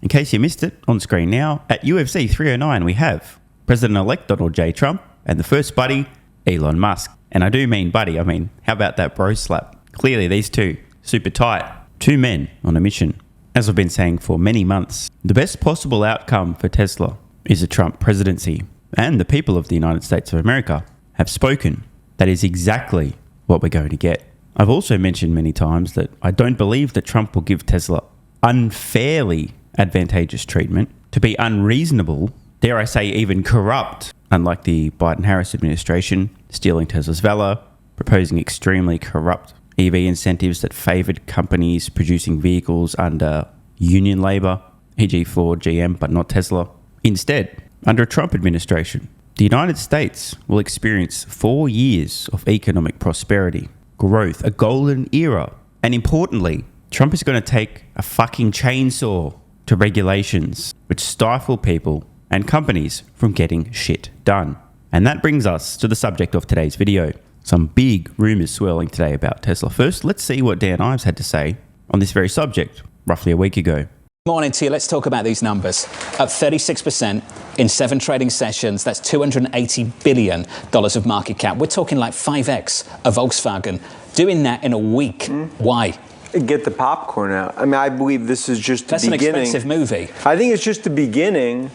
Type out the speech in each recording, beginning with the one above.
In case you missed it, on screen now, at UFC 309 we have President-elect Donald J. Trump and the first buddy, Elon Musk. And I do mean buddy, I mean, how about that bro slap? Clearly these two, super tight. Two men on a mission. As I've been saying for many months, the best possible outcome for Tesla is a Trump presidency. And the people of the United States of America have spoken. That is exactly what we're going to get. I've also mentioned many times that I don't believe that Trump will give Tesla unfairly advantageous treatment, to be unreasonable, dare I say even corrupt, unlike the Biden-Harris administration, stealing Tesla's valor, proposing extremely corrupt EV incentives that favoured companies producing vehicles under union labour, e.g. Ford, GM, but not Tesla. Instead, under a Trump administration, the United States will experience 4 years of economic prosperity, growth, a golden era, and importantly, Trump is going to take a fucking chainsaw to regulations which stifle people and companies from getting shit done. And that brings us to the subject of today's video. Some big rumours swirling today about Tesla. First, let's see what Dan Ives had to say on this very subject roughly a week ago. Morning to you. Let's talk about these numbers. Up 36% in 7 trading sessions. That's $280 billion of market cap. We're talking like 5x of Volkswagen. Doing that in a week. Why? Get the popcorn out. I mean, I believe this is just the beginning. That's an expensive movie. I think it's just the beginning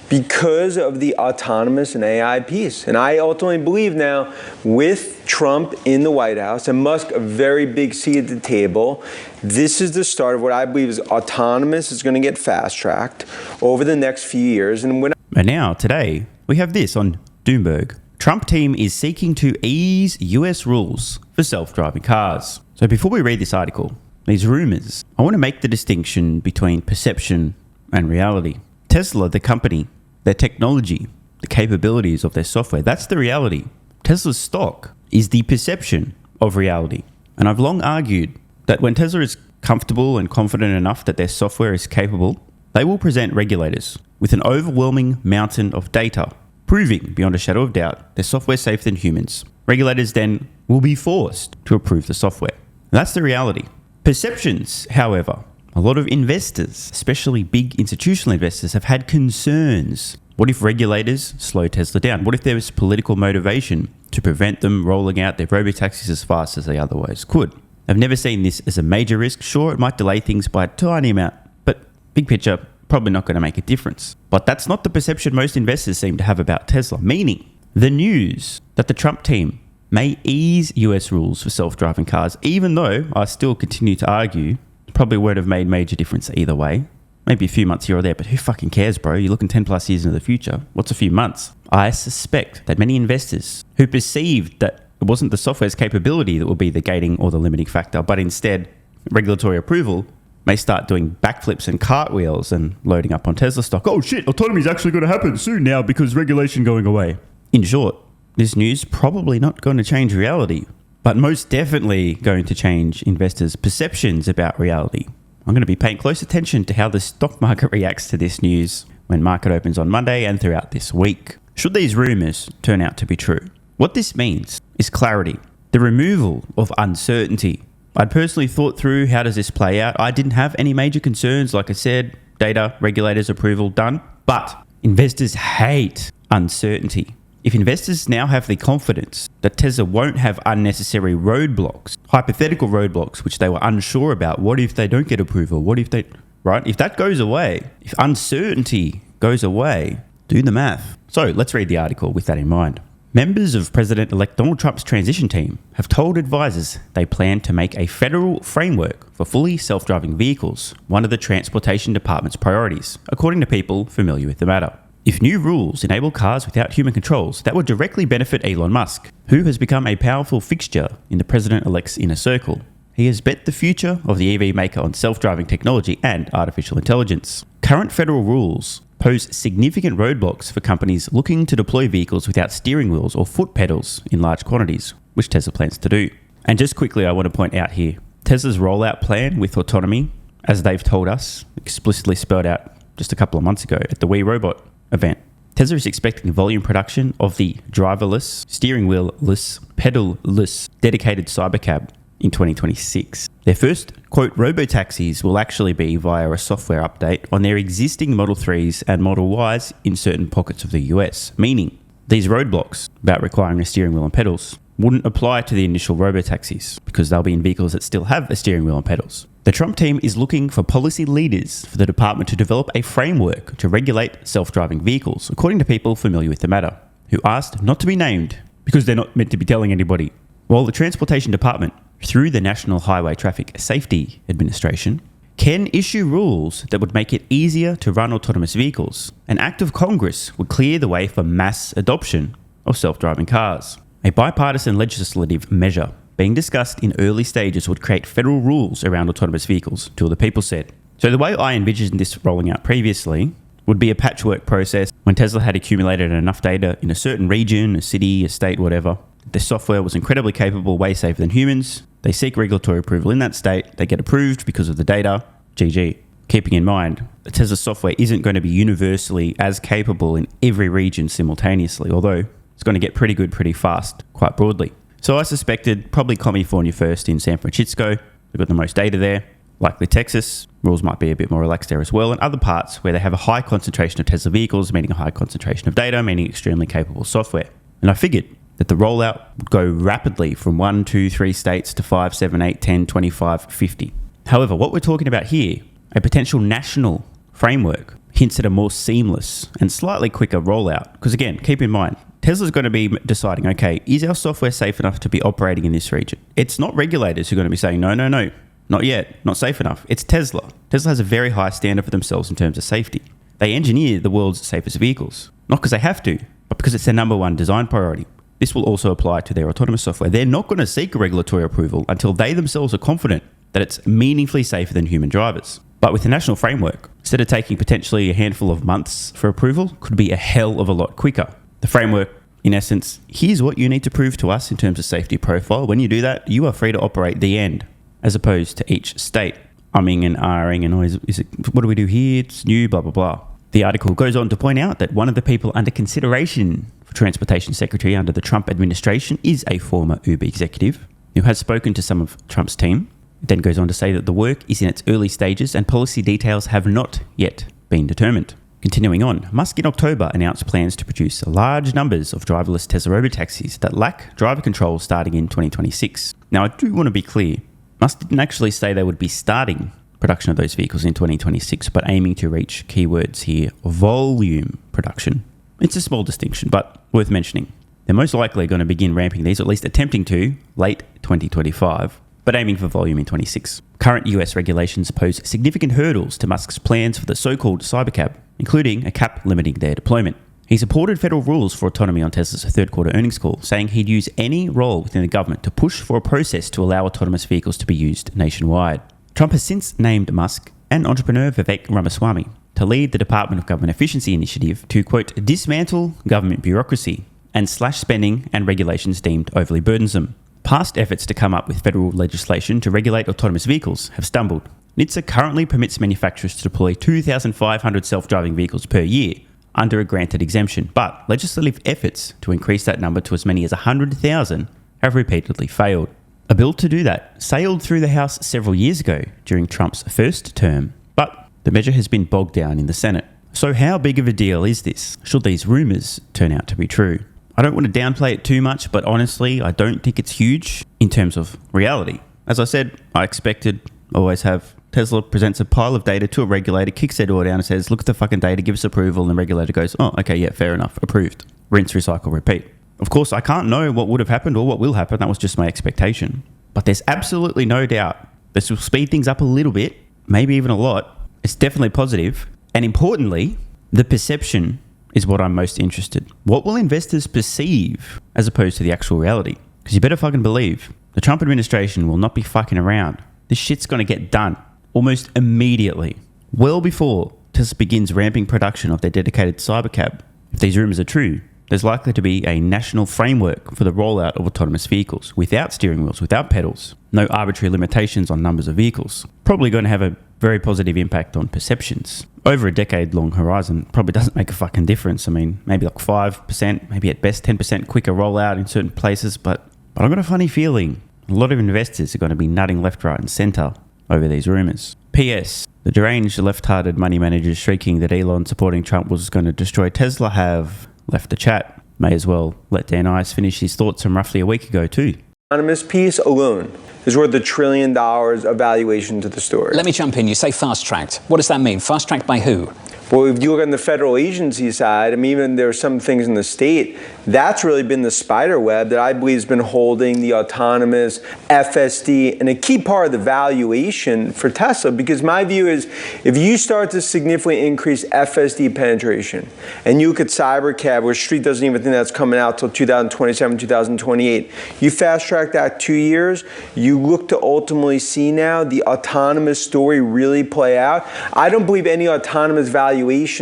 because of the autonomous and AI piece. And I ultimately believe now with Trump in the White House and Musk a very big seat at the table, this is the start of what I believe is autonomous is going to get fast-tracked over the next few years. And now, today, we have this on Doomberg. Trump team is seeking to ease US rules for self-driving cars. So before we read this article, these rumours, I want to make the distinction between perception and reality. Tesla, the company, their technology, the capabilities of their software, that's the reality. Tesla's stock is the perception of reality. And I've long argued that when Tesla is comfortable and confident enough that their software is capable, they will present regulators with an overwhelming mountain of data, proving beyond a shadow of doubt their software is safer than humans. Regulators then will be forced to approve the software. That's the reality. Perceptions, however, a lot of investors, especially big institutional investors, have had concerns. What if regulators slow Tesla down? What if there was political motivation to prevent them rolling out their robotaxis as fast as they otherwise could? I've never seen this as a major risk. Sure, it might delay things by a tiny amount, but big picture, probably not going to make a difference. But that's not the perception most investors seem to have about Tesla, meaning the news that the Trump team may ease US rules for self-driving cars, even though I still continue to argue probably won't have made major difference either way. Maybe a few months here or there, but who fucking cares, bro? You're looking 10 plus years into the future. What's a few months? I suspect that many investors who perceived that it wasn't the software's capability that will be the gating or the limiting factor, but instead regulatory approval, may start doing backflips and cartwheels and loading up on Tesla stock. Oh shit, autonomy is actually going to happen soon now because regulation going away. In short, this news probably not going to change reality, but most definitely going to change investors' perceptions about reality. I'm going to be paying close attention to how the stock market reacts to this news when market opens on Monday and throughout this week. Should these rumours turn out to be true? What this means is clarity, the removal of uncertainty. I'd personally thought through how does this play out. I didn't have any major concerns, like I said, data, regulators, approval, done. But investors hate uncertainty. If investors now have the confidence that Tesla won't have unnecessary roadblocks, hypothetical roadblocks, which they were unsure about, what if they don't get approval? What if they, right? If that goes away, if uncertainty goes away, do the math. So let's read the article with that in mind. Members of President-elect Donald Trump's transition team have told advisors they plan to make a federal framework for fully self-driving vehicles one of the Transportation Department's priorities, according to people familiar with the matter. If new rules enable cars without human controls, that would directly benefit Elon Musk, who has become a powerful fixture in the president-elect's inner circle. He has bet the future of the EV maker on self-driving technology and artificial intelligence. Current federal rules pose significant roadblocks for companies looking to deploy vehicles without steering wheels or foot pedals in large quantities, which Tesla plans to do. And just quickly, I want to point out here, Tesla's rollout plan with autonomy, as they've told us, explicitly spelled out just a couple of months ago at the We Robot event. Tesla is expecting volume production of the driverless, steering wheel-less, pedal-less, dedicated cybercab in 2026. Their first, quote, robotaxis will actually be via a software update on their existing Model 3s and Model Ys in certain pockets of the US, meaning these roadblocks about requiring a steering wheel and pedals wouldn't apply to the initial robotaxis because they'll be in vehicles that still have a steering wheel and pedals. The Trump team is looking for policy leaders for the department to develop a framework to regulate self-driving vehicles, according to people familiar with the matter, who asked not to be named because they're not meant to be telling anybody. While the Transportation Department, through the National Highway Traffic Safety Administration, can issue rules that would make it easier to run autonomous vehicles, an act of Congress would clear the way for mass adoption of self-driving cars. A bipartisan legislative measure being discussed in early stages would create federal rules around autonomous vehicles, two of the people said. So the way I envisioned this rolling out previously would be a patchwork process when Tesla had accumulated enough data in a certain region, a city, a state, whatever. The software was incredibly capable, way safer than humans. They seek regulatory approval in that state. They get approved because of the data. GG. Keeping in mind, the Tesla software isn't going to be universally as capable in every region simultaneously, although it's going to get pretty good pretty fast, quite broadly. So I suspected probably California first in San Francisco. They've got the most data there. Likely Texas. Rules might be a bit more relaxed there as well. And other parts where they have a high concentration of Tesla vehicles, meaning a high concentration of data, meaning extremely capable software. And I figured that the rollout would go rapidly from 1, 2, 3 states to 5, 7, 8, 10, 25, 50. However, what we're talking about here, a potential national framework, hints at a more seamless and slightly quicker rollout. Because again, keep in mind, Tesla's going to be deciding, okay, is our software safe enough to be operating in this region? It's not regulators who are going to be saying, no, not yet, not safe enough. It's Tesla. Tesla has a very high standard for themselves in terms of safety. They engineer the world's safest vehicles, not because they have to, but because it's their number one design priority. This will also apply to their autonomous software. They're not going to seek regulatory approval until they themselves are confident that it's meaningfully safer than human drivers. But with the national framework, instead of taking potentially a handful of months for approval, could be a hell of a lot quicker. The framework, in essence, here's what you need to prove to us in terms of safety profile. When you do that, you are free to operate the end, as opposed to each state umming and ahhing and always, what do we do here? It's new, blah, blah, blah. The article goes on to point out that one of the people under consideration for Transportation Secretary under the Trump administration is a former Uber executive who has spoken to some of Trump's team. It then goes on to say that the work is in its early stages and policy details have not yet been determined. Continuing on, Musk in October announced plans to produce large numbers of driverless Tesla robotaxis that lack driver control starting in 2026. Now, I do want to be clear. Musk didn't actually say they would be starting production of those vehicles in 2026, but aiming to reach keywords here, volume production. It's a small distinction, but worth mentioning. They're most likely going to begin ramping these, or at least attempting to, late 2025, but aiming for volume in 26. Current US regulations pose significant hurdles to Musk's plans for the so-called cybercab, including a cap limiting their deployment. He supported federal rules for autonomy on Tesla's third quarter earnings call, saying he'd use any role within the government to push for a process to allow autonomous vehicles to be used nationwide. Trump has since named Musk and entrepreneur Vivek Ramaswamy to lead the Department of Government Efficiency initiative to, quote, dismantle government bureaucracy and slash spending and regulations deemed overly burdensome. Past efforts to come up with federal legislation to regulate autonomous vehicles have stumbled. NHTSA currently permits manufacturers to deploy 2,500 self-driving vehicles per year under a granted exemption, but legislative efforts to increase that number to as many as 100,000 have repeatedly failed. A bill to do that sailed through the House several years ago during Trump's first term, but the measure has been bogged down in the Senate. So how big of a deal is this, should these rumours turn out to be true? I don't want to downplay it too much, but honestly, I don't think it's huge in terms of reality. As I said, I expected, always have, Tesla presents a pile of data to a regulator, kicks their door down and says, look at the fucking data, give us approval, and the regulator goes, oh, okay, yeah, fair enough, approved. Rinse, recycle, repeat. Of course, I can't know what would have happened or what will happen, that was just my expectation. But there's absolutely no doubt this will speed things up a little bit, maybe even a lot. It's definitely positive. And importantly, the perception is what I'm most interested. What will investors perceive as opposed to the actual reality? Because you better fucking believe the Trump administration will not be fucking around. This shit's going to get done almost immediately, well before Tesla begins ramping production of their dedicated cybercab. If these rumors are true, there's likely to be a national framework for the rollout of autonomous vehicles without steering wheels, without pedals, no arbitrary limitations on numbers of vehicles. Probably going to have a very positive impact on perceptions. Over a decade-long horizon, probably doesn't make a fucking difference. I mean, maybe like 5%, maybe at best 10% quicker rollout in certain places, but I've got a funny feeling A lot of investors are going to be nutting left, right, and center over these rumors. P.S. The deranged left-hearted money managers shrieking that Elon supporting Trump was going to destroy Tesla have left the chat. May as well let Dan Ives finish his thoughts from roughly a week ago too. Autonomous piece alone is worth $1 trillion of valuation to the story. Let me jump in. You say fast-tracked. What does that mean? Fast-tracked by who? Well, if you look on the federal agency side, I mean, even there are some things in the state, that's really been the spider web that I believe has been holding the autonomous FSD and a key part of the valuation for Tesla. Because my view is, if you start to significantly increase FSD penetration, and you look at Cybercab, where Street doesn't even think that's coming out till 2027, 2028, you fast track that 2 years, you look to ultimately see now the autonomous story really play out. I don't believe any autonomous valuation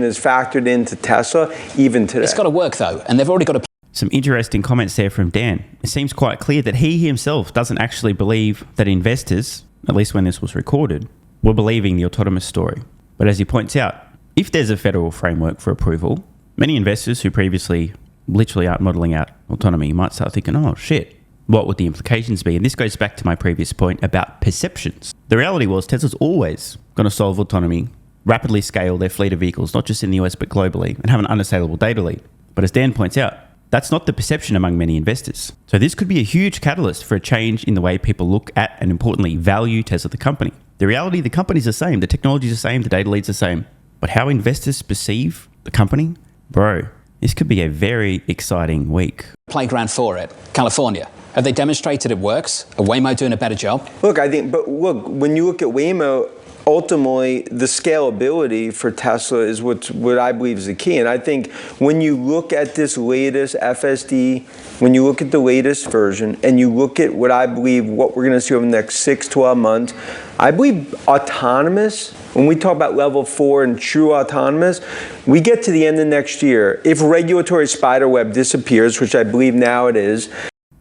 is factored into Tesla even today. It's got to work though, and they've already got to. Some interesting comments there from Dan. It seems quite clear that he himself doesn't actually believe that investors, at least when this was recorded, were believing the autonomous story. But as he points out, if there's a federal framework for approval, many investors who previously literally aren't modelling out autonomy might start thinking, oh shit, what would the implications be? And this goes back to my previous point about perceptions. The reality was Tesla's always going to solve autonomy, rapidly scale their fleet of vehicles, not just in the US but globally, and have an unassailable data lead. But as Dan points out, that's not the perception among many investors. So this could be a huge catalyst for a change in the way people look at and importantly value Tesla the company. The reality, the company's the same, the technology's the same, the data lead's the same. But how investors perceive the company, bro, this could be a very exciting week. Playground for it, California. Have they demonstrated it works? Are Waymo doing a better job? Look, when you look at Waymo, ultimately, the scalability for Tesla is what I believe is the key. And I think when you look at this latest FSD, when you look at the latest version, and you look at what I believe what we're going to see over the next 6, 12 months, I believe autonomous, when we talk about level 4 and true autonomous, we get to the end of next year. If regulatory spiderweb disappears, which I believe now it is.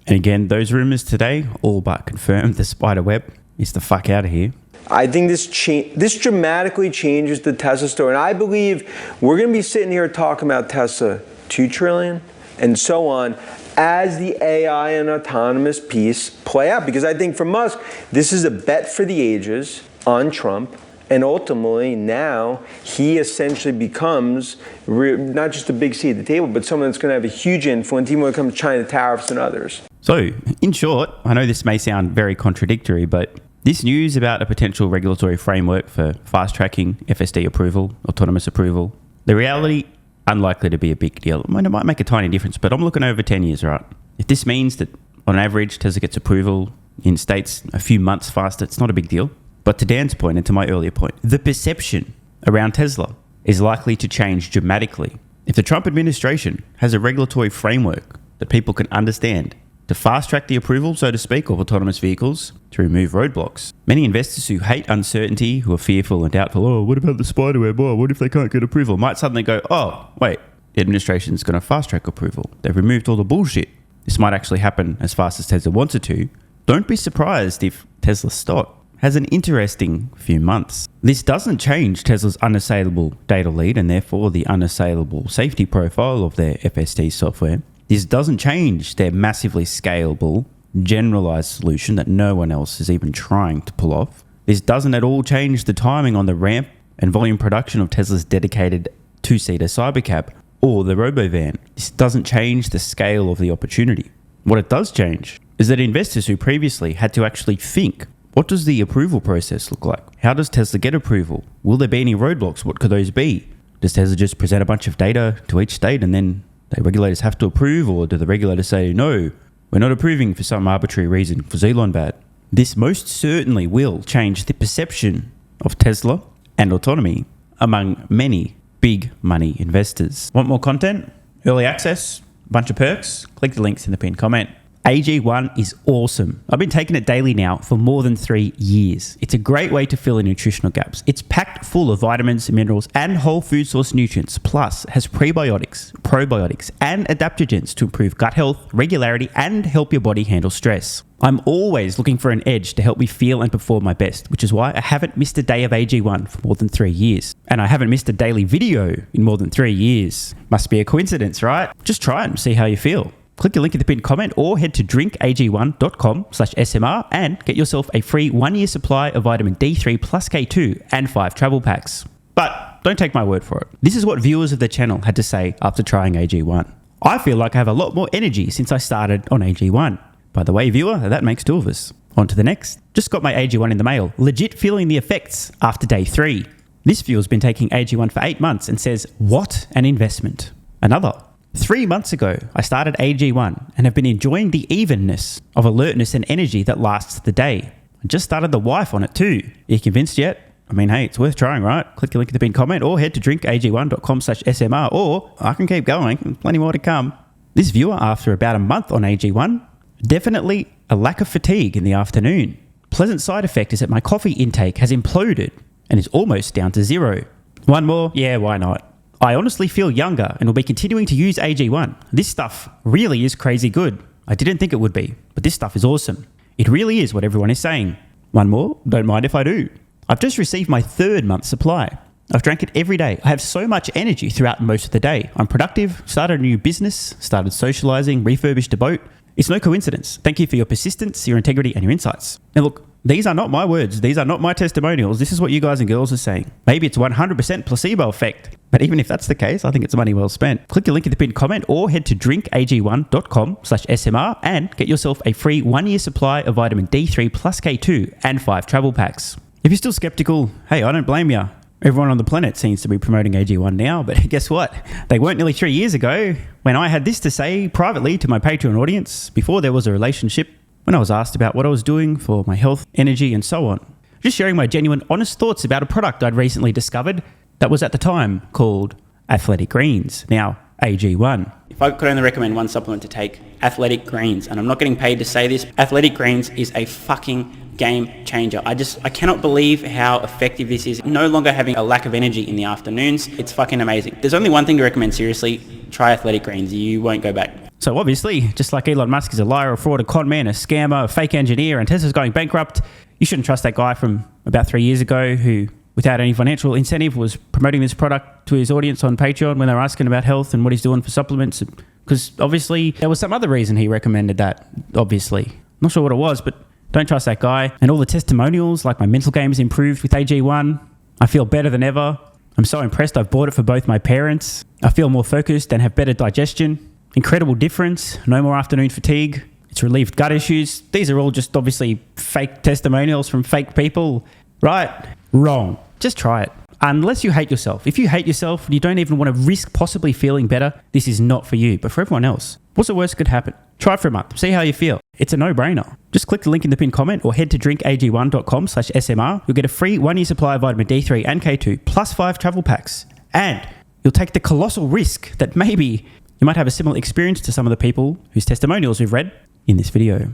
And again, those rumors today all but confirmed the spiderweb is the fuck out of here. I think this dramatically changes the Tesla story. And I believe we're going to be sitting here talking about Tesla 2 trillion and so on as the AI and autonomous piece play out. Because I think for Musk, this is a bet for the ages on Trump. And ultimately, now he essentially becomes not just a big seat at the table, but someone that's going to have a huge influence, even when it comes to China tariffs and others. So, in short, I know this may sound very contradictory, but this news about a potential regulatory framework for fast-tracking FSD approval, autonomous approval, the reality, unlikely to be a big deal. I mean, it might make a tiny difference, but I'm looking over 10 years, right? If this means that, on average, Tesla gets approval in states a few months faster, it's not a big deal. But to Dan's point, and to my earlier point, the perception around Tesla is likely to change dramatically. If the Trump administration has a regulatory framework that people can understand to fast-track the approval, so to speak, of autonomous vehicles, to remove roadblocks, many investors who hate uncertainty, who are fearful and doubtful, oh, what about the spiderweb? Oh, what if they can't get approval? Might suddenly go, oh, wait, the administration's going to fast-track approval. They've removed all the bullshit. This might actually happen as fast as Tesla wants it to. Don't be surprised if Tesla stock has an interesting few months. This doesn't change Tesla's unassailable data lead and therefore the unassailable safety profile of their FSD software. This doesn't change their massively scalable, generalized solution that no one else is even trying to pull off. This doesn't at all change the timing on the ramp and volume production of Tesla's dedicated 2-seater Cybercab or the Robovan. This doesn't change the scale of the opportunity. What it does change is that investors who previously had to actually think, what does the approval process look like? How does Tesla get approval? Will there be any roadblocks? What could those be? Does Tesla just present a bunch of data to each state and then the regulators have to approve? Or do the regulators say, no, we're not approving for some arbitrary reason because Elon bad? This most certainly will change the perception of Tesla and autonomy among many big money investors. Want more content? Early access? Bunch of perks? Click the links in the pinned comment. AG1 is awesome. I've been taking it daily now for more than 3 years. It's a great way to fill in nutritional gaps. It's packed full of vitamins, minerals, and whole food source nutrients. Plus, it has prebiotics, probiotics, and adaptogens to improve gut health, regularity, and help your body handle stress. I'm always looking for an edge to help me feel and perform my best, which is why I haven't missed a day of AG1 for more than 3 years. And I haven't missed a daily video in more than 3 years. Must be a coincidence, right? Just try it and see how you feel. Click the link in the pinned comment or head to drinkag1.com/SMR and get yourself a free 1-year supply of vitamin D3 plus K2 and 5 travel packs. But don't take my word for it. This is what viewers of the channel had to say after trying AG1. I feel like I have a lot more energy since I started on AG1. By the way, viewer, that makes 2 of us. On to the next. Just got my AG1 in the mail. Legit feeling the effects after day 3. This viewer's been taking AG1 for 8 months and says, what an investment. Another. 3 months ago, I started AG1 and have been enjoying the evenness of alertness and energy that lasts the day. I just started the wife on it too. Are you convinced yet? I mean, hey, it's worth trying, right? Click the link in the pinned comment or head to drinkag1.com/SMR, or I can keep going. Plenty more to come. This viewer, after about a month on AG1, definitely a lack of fatigue in the afternoon. Pleasant side effect is that my coffee intake has imploded and is almost down to 0. One more? Yeah, why not? I honestly feel younger and will be continuing to use AG1. This stuff really is crazy good. I didn't think it would be, but this stuff is awesome. It really is what everyone is saying. One more? Don't mind if I do. I've just received my 3rd month supply. I've drank it every day. I have so much energy throughout most of the day. I'm productive, started a new business, started socializing, refurbished a boat. It's no coincidence. Thank you for your persistence, your integrity, and your insights. Now look, these are not my words. These are not my testimonials. This is what you guys and girls are saying. Maybe it's 100% placebo effect. But even if that's the case, I think it's money well spent. Click the link in the pinned comment or head to drinkag1.com/SMR and get yourself a free 1-year supply of vitamin D3 plus K2 and 5 travel packs. If you're still skeptical, hey, I don't blame you. Everyone on the planet seems to be promoting AG1 now, but guess what? They weren't nearly 3 years ago when I had this to say privately to my Patreon audience before there was a relationship, when I was asked about what I was doing for my health, energy, and so on. Just sharing my genuine, honest thoughts about a product I'd recently discovered that was at the time called Athletic Greens, now AG1. If I could only recommend one supplement to take, Athletic Greens, and I'm not getting paid to say this, Athletic Greens is a fucking game changer. I cannot believe how effective this is. No longer having a lack of energy in the afternoons. It's fucking amazing. There's only one thing to recommend seriously. Try Athletic Greens. You won't go back. So obviously, just like Elon Musk is a liar, a fraud, a con man, a scammer, a fake engineer, and Tesla's going bankrupt, you shouldn't trust that guy from about 3 years ago who, without any financial incentive, was promoting this product to his audience on Patreon when they were asking about health and what he's doing for supplements. Because obviously, there was some other reason he recommended that, obviously. Not sure what it was, but don't trust that guy. And all the testimonials, like my mental game has improved with AG1. I feel better than ever. I'm so impressed I've bought it for both my parents. I feel more focused and have better digestion. Incredible difference. No more afternoon fatigue. It's relieved gut issues. These are all just obviously fake testimonials from fake people. Right? Wrong. Just try it. Unless you hate yourself. If you hate yourself and you don't even want to risk possibly feeling better, this is not for you. But for everyone else, what's the worst that could happen? Try it for a month. See how you feel. It's a no-brainer. Just click the link in the pinned comment or head to drinkag1.com/SMR. You'll get a free 1-year supply of vitamin D3 and K2 plus 5 travel packs. And you'll take the colossal risk that maybe you might have a similar experience to some of the people whose testimonials we've read in this video.